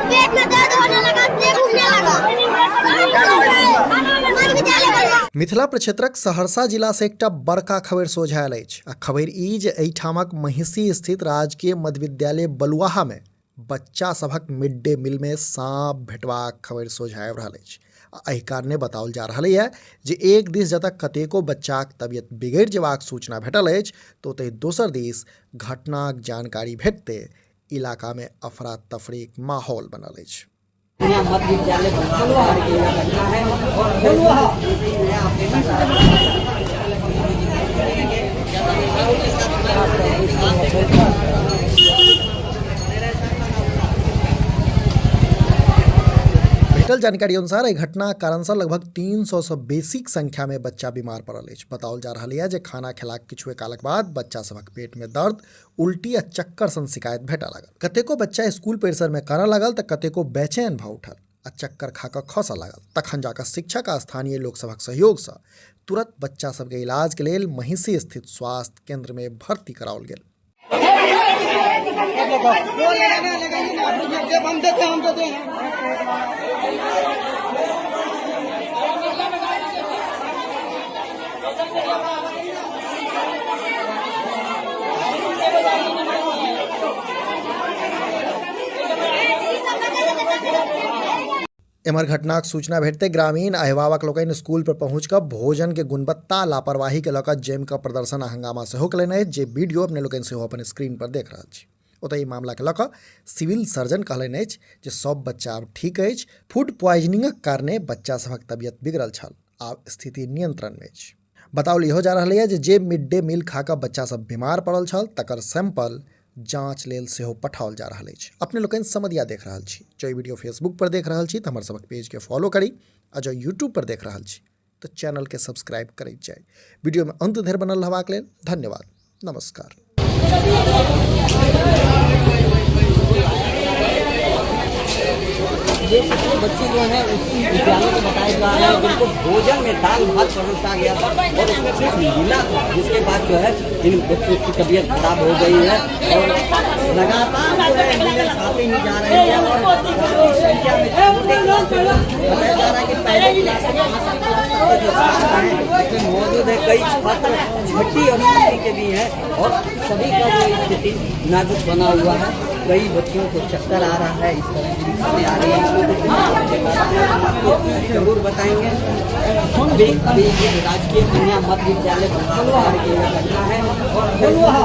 पेट में दर्द होने लगा, पेट उठने लगा। मिथिला प्रक्षेत्रक सहरसा जिला से एकटा बड़का खबर सोझायल अछि आ खबर ई जे एहिठामक महिषी स्थित राजकीय मध्य विद्यालय बलुआहा में बच्चा सभक मिड डे मील में साँप भेटबाक खबर सोझा आबि रहल अछि। एहि कारणे बताओल जा रहल है जे एक दिस जतऽ कतेको बच्चाक तबियत बिगड़ि जेबाक सूचना भेटल अछि तऽ ओतहि दोसर दिस घटनाक जानकारी भेटते इलाका में अफरा तफरीक माहौल बनल अछि। मध्य विद्यालय बलुआहा की घटना है और बलुआहा भेटल जानकारी अनुसार एहि घटनाक कारणसँ लगभग 300 सँ बेसीक संख्या में बच्चा बीमार पड़ल अछि। बताओल जा रहल है जे खाना खेलाक किछुए कालक बाद बच्चा सभक पेट में दर्द, उल्टी आ चक्कर सन शिकायत भेटऽ लागल। कतेको बच्चा स्कूल परिसर में कानऽ लागल तऽ कतेको बेचैन भऽ उठल आ चक्कर खा कऽ खसऽ लागल। तखन जाकऽ शिक्षक आ स्थानीय लोक सभक सहयोग सँ तुरंत बच्चा सबके इलाज के लेल महिषी स्थित स्वास्थ्य केंद्र में भर्ती कराओल गेल। एम्हर घटनाक सूचना भेटते ग्रामीण अभिभावक लोकनि स्कूल पर पहुंच कऽ भोजन के गुणवत्ता लापरवाही के लऽ कऽ जमि कऽ प्रदर्शन आ हंगामा सेहो कयलनि अछि, जे वीडियो अपने लोकनि सेहो अपन स्क्रीन पर देख रहल छी। ओतहि मामला के लऽ कऽ सिविल सर्जन कहलनि अछि जे सब बच्चा आब ठीक अछि। फूड पॉइजनिंगक कारणे बच्चा सभक तबियत बिगड़ल छल, आब स्थिति नियंत्रण में अछि। बताओल इहो जा रहल है जे मिड डे मील खा कऽ बच्चा सब बीमार पड़ल छल तकर सैंपल जांच लेल सेहो पठाओल जा रहल अछि। अपने लोकनि समधिया देख रहल छी, जो वीडियो फेसबुक पर देख रहल छी तऽ हमर सबक पेज के फॉलो करी आ जो यूट्यूब पर देख रहल छी तो चैनल के सब्सक्राइब करैत जाय। वीडियो में अंत धरि बनल रहबाक लेल धन्यवाद। नमस्कार। ये सभी बच्चे जो है उसी विद्यालय को बताया जा रहा है जिनको भोजन में दाल भात परोसा गया था और उसमें कुछ मिला था, जिसके बाद जो है इन बच्चों की तबीयत खराब हो गई है और लगातार जो है एम्बुलेंस आते ही जा रहे हैं और काफी संख्या में बताया जा रहा है कि पहले क्लास से 5वीं क्लास तक के जो छात्र हैं इसमें मौजूद है। कई छात्र 6ठी और 7वीं के भी हैं और सभी का जो स्थिति नाजुक बना हुआ है। कई बच्चों को चक्कर आ रहा है, इस तरह की चीजें आ रही हैं, जरूर बताएंगे। राजकीय कन्या मध्य विद्यालय बलुआहा की घटना है और बलुआहा